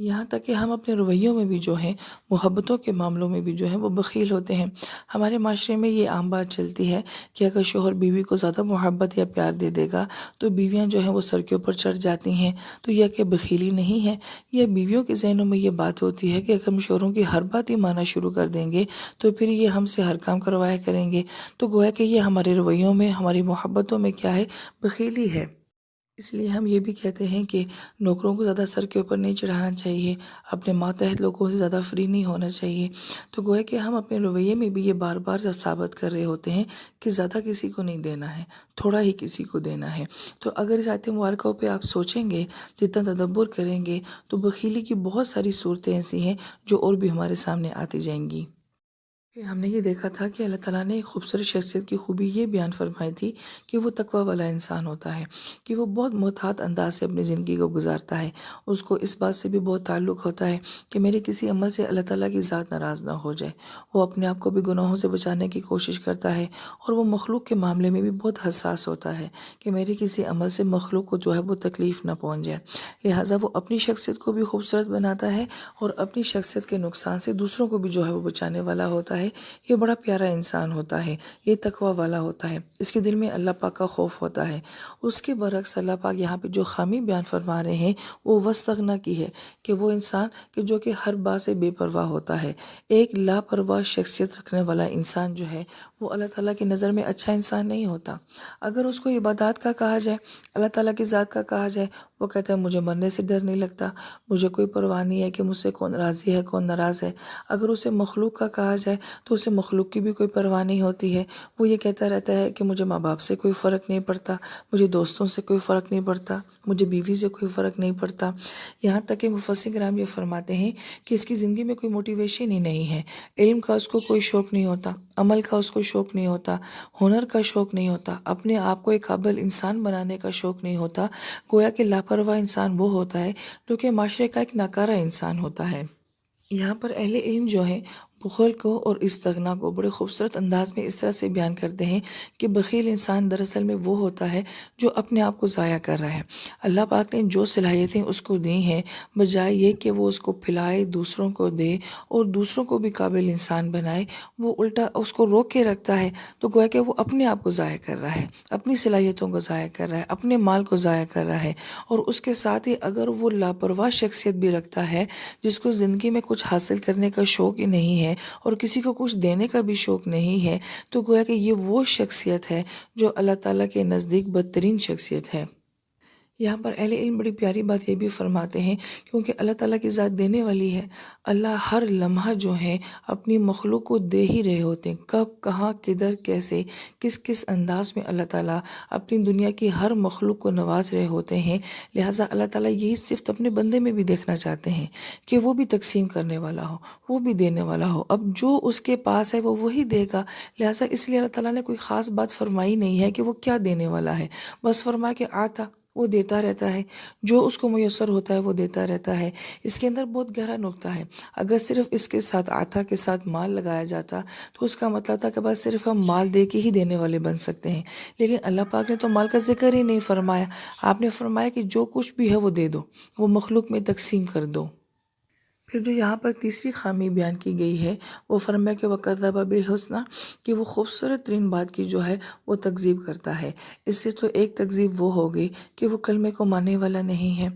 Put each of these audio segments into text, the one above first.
یہاں تک کہ ہم اپنے رویوں میں بھی جو ہیں، محبتوں کے معاملوں میں بھی جو ہیں وہ بخیل ہوتے ہیں۔ ہمارے معاشرے میں یہ عام بات چلتی ہے کہ اگر شوہر بیوی کو زیادہ محبت یا پیار دے دے گا تو بیویاں جو ہیں وہ سر کے اوپر چڑھ جاتی ہیں، تو یہ کہ بخیلی نہیں ہے۔ یہ بیویوں کے ذہنوں میں یہ بات ہوتی ہے کہ اگر ہم شوہروں کی ہر بات ہی مانا شروع کر دیں گے تو پھر یہ ہم سے ہر کام کروایا کریں گے، تو گویا کہ یہ ہمارے رویوں میں، ہماری محبتوں میں کیا ہے؟ بخیلی ہے۔ اس لیے ہم یہ بھی کہتے ہیں کہ نوکروں کو زیادہ سر کے اوپر نہیں چڑھانا چاہیے، اپنے ماتحت لوگوں سے زیادہ فری نہیں ہونا چاہیے۔ تو گویا کہ ہم اپنے رویے میں بھی یہ بار بار ثابت کر رہے ہوتے ہیں کہ زیادہ کسی کو نہیں دینا ہے، تھوڑا ہی کسی کو دینا ہے۔ تو اگر اس آیت مبارکہ پہ آپ سوچیں گے، جتنا تدبر کریں گے، تو بخیلی کی بہت ساری صورتیں ایسی ہیں جو اور بھی ہمارے سامنے آتی جائیں گی۔ پھر ہم نے یہ دیکھا تھا کہ اللہ تعالیٰ نے ایک خوبصورت شخصیت کی خوبی یہ بیان فرمائی تھی کہ وہ تقوی والا انسان ہوتا ہے، کہ وہ بہت محتاط انداز سے اپنی زندگی کو گزارتا ہے۔ اس کو اس بات سے بھی بہت تعلق ہوتا ہے کہ میرے کسی عمل سے اللہ تعالیٰ کی ذات ناراض نہ ہو جائے۔ وہ اپنے آپ کو بھی گناہوں سے بچانے کی کوشش کرتا ہے، اور وہ مخلوق کے معاملے میں بھی بہت حساس ہوتا ہے کہ میرے کسی عمل سے مخلوق کو جو ہے وہ تکلیف نہ پہنچ جائے۔ لہٰذا وہ اپنی شخصیت کو بھی خوبصورت بناتا ہے اور اپنی شخصیت کے نقصان سے دوسروں کو بھی جو ہے وہ بچانے والا ہوتا ہے۔ یہ بڑا پیارا انسان ہوتا ہے، یہ تقوی والا ہوتا ہے، اس کے دل میں اللہ پاک کا خوف ہوتا ہے۔ اس کے برعکس اللہ پاک یہاں پہ جو خامی بیان فرما رہے ہیں وہ وستغنا کی ہے، کہ وہ انسان کہ جو کہ ہر بات سے بے پرواہ ہوتا ہے۔ ایک لاپرواہ شخصیت رکھنے والا انسان جو ہے وہ اللہ تعالیٰ کی نظر میں اچھا انسان نہیں ہوتا۔ اگر اس کو عبادات کا کہا جائے، اللہ تعالیٰ کی ذات کا کہا جائے، وہ کہتا ہے مجھے مرنے سے ڈر نہیں لگتا، مجھے کوئی پرواہ نہیں ہے کہ مجھ سے کون راضی ہے کون ناراض ہے۔ اگر اسے مخلوق کا کہا جائے تو اسے مخلوق کی بھی کوئی پرواہ نہیں ہوتی ہے۔ وہ یہ کہتا رہتا ہے کہ مجھے ماں باپ سے کوئی فرق نہیں پڑتا، مجھے دوستوں سے کوئی فرق نہیں پڑتا، مجھے بیوی سے کوئی فرق نہیں پڑتا۔ یہاں تک کہ مفسر کرام یہ فرماتے ہیں کہ اس کی زندگی میں کوئی موٹیویشن ہی نہیں ہے۔ علم کا اس کو کوئی شوق نہیں ہوتا، عمل کا اس کو شوق نہیں ہوتا، ہنر کا شوق نہیں ہوتا، اپنے آپ کو ایک قابل انسان بنانے کا شوق نہیں ہوتا۔ گویا کہ لاپرواہ انسان وہ ہوتا ہے جو کہ معاشرے کا ایک ناکارہ انسان ہوتا ہے۔ یہاں پر اہل علم جو ہیں بخل کو اور استغنا کو بڑے خوبصورت انداز میں اس طرح سے بیان کرتے ہیں کہ بخیل انسان دراصل میں وہ ہوتا ہے جو اپنے آپ کو ضائع کر رہا ہے۔ اللہ پاک نے جو صلاحیتیں اس کو دی ہیں، بجائے یہ کہ وہ اس کو پھیلائے، دوسروں کو دے اور دوسروں کو بھی قابل انسان بنائے، وہ الٹا اس کو روک کے رکھتا ہے۔ تو گویا کہ وہ اپنے آپ کو ضائع کر رہا ہے، اپنی صلاحیتوں کو ضائع کر رہا ہے، اپنے مال کو ضائع کر رہا ہے۔ اور اس کے ساتھ ہی اگر وہ لاپرواہ شخصیت بھی رکھتا ہے جس کو زندگی میں کچھ حاصل کرنے کا شوق ہی نہیں ہے اور کسی کو کچھ دینے کا بھی شوق نہیں ہے، تو گویا کہ یہ وہ شخصیت ہے جو اللہ تعالیٰ کے نزدیک بدترین شخصیت ہے۔ یہاں پر اہل علم بڑی پیاری بات یہ بھی فرماتے ہیں، کیونکہ اللہ تعالیٰ کی ذات دینے والی ہے۔ اللہ ہر لمحہ جو ہے اپنی مخلوق کو دے ہی رہے ہوتے ہیں، کب کہاں کدھر کیسے کس کس انداز میں اللہ تعالیٰ اپنی دنیا کی ہر مخلوق کو نواز رہے ہوتے ہیں۔ لہٰذا اللہ تعالیٰ یہی صفت اپنے بندے میں بھی دیکھنا چاہتے ہیں کہ وہ بھی تقسیم کرنے والا ہو، وہ بھی دینے والا ہو۔ اب جو اس کے پاس ہے وہ وہی دے گا، لہٰذا اس لیے اللہ تعالیٰ نے کوئی خاص بات فرمائی نہیں ہے کہ وہ کیا دینے والا ہے، بس فرمایا کہ آتا وہ دیتا رہتا ہے، جو اس کو میسر ہوتا ہے وہ دیتا رہتا ہے۔ اس کے اندر بہت گہرا نقطہ ہے۔ اگر صرف اس کے ساتھ آتا کے ساتھ مال لگایا جاتا تو اس کا مطلب تھا کہ بس صرف ہم مال دے کے ہی دینے والے بن سکتے ہیں، لیکن اللہ پاک نے تو مال کا ذکر ہی نہیں فرمایا۔ آپ نے فرمایا کہ جو کچھ بھی ہے وہ دے دو، وہ مخلوق میں تقسیم کر دو۔ پھر جو یہاں پر تیسری خامی بیان کی گئی ہے وہ فرمایا کہ وَكَذَّبَ بِالْحُسْنَىٰ، کہ وہ خوبصورت ترین بات کی جو ہے وہ تکذیب کرتا ہے۔ اس سے تو ایک تکذیب وہ ہوگی کہ وہ کلمے کو ماننے والا نہیں ہے۔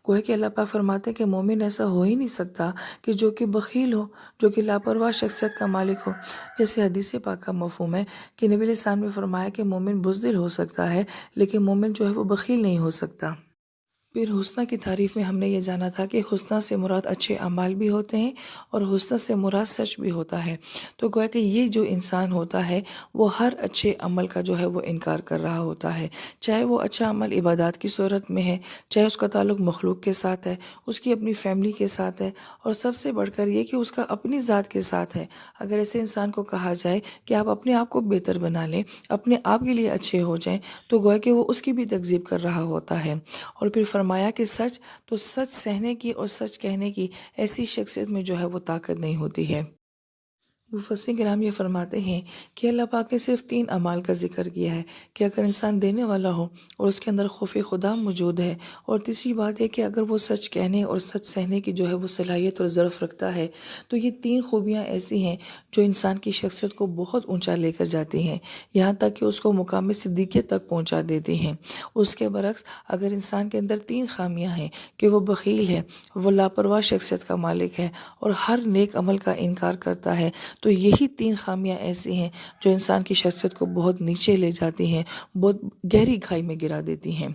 گویا کہ اللہ پاک فرماتے ہیں کہ مومن ایسا ہو ہی نہیں سکتا کہ جو کہ بخیل ہو، جو کہ لاپرواہ شخصیت کا مالک ہو۔ جیسے حدیث پاک کا مفہوم ہے کہ نبی علیہ السلام نے فرمایا کہ مومن بزدل ہو سکتا ہے لیکن مومن جو ہے وہ بخیل نہیں ہو سکتا۔ پھر حسنہ کی تعریف میں ہم نے یہ جانا تھا کہ حسنہ سے مراد اچھے اعمال بھی ہوتے ہیں اور حسنہ سے مراد سچ بھی ہوتا ہے۔ تو گویا کہ یہ جو انسان ہوتا ہے وہ ہر اچھے عمل کا جو ہے وہ انکار کر رہا ہوتا ہے، چاہے وہ اچھا عمل عبادات کی صورت میں ہے، چاہے اس کا تعلق مخلوق کے ساتھ ہے، اس کی اپنی فیملی کے ساتھ ہے، اور سب سے بڑھ کر یہ کہ اس کا اپنی ذات کے ساتھ ہے۔ اگر ایسے انسان کو کہا جائے کہ آپ اپنے آپ کو بہتر بنا لیں، اپنے آپ کے لیے اچھے ہو جائیں، تو گویا کہ وہ اس کی بھی تکذیب کر رہا ہوتا ہے۔ اور پھر فرمایا کہ سچ تو سچ سہنے کی اور سچ کہنے کی ایسی شخصیت میں جو ہے وہ طاقت نہیں ہوتی ہے۔ مفسرین کرام یہ فرماتے ہیں کہ اللہ پاک نے صرف 3 اعمال کا ذکر کیا ہے کہ اگر انسان دینے والا ہو اور اس کے اندر خوف خدا موجود ہے، اور تیسری بات ہے کہ اگر وہ سچ کہنے اور سچ سہنے کی جو ہے وہ صلاحیت اور ظرف رکھتا ہے، تو یہ 3 خوبیاں ایسی ہیں جو انسان کی شخصیت کو بہت اونچا لے کر جاتی ہیں، یہاں تک کہ اس کو مقام صدیقیت تک پہنچا دیتی ہیں۔ اس کے برعکس اگر انسان کے اندر 3 خامیاں ہیں کہ وہ بخیل ہے، وہ لاپرواہ شخصیت کا مالک ہے اور ہر نیک عمل کا انکار کرتا ہے، تو یہی 3 خامیاں ایسی ہیں جو انسان کی شخصیت کو بہت نیچے لے جاتی ہیں، بہت گہری کھائی میں گرا دیتی ہیں۔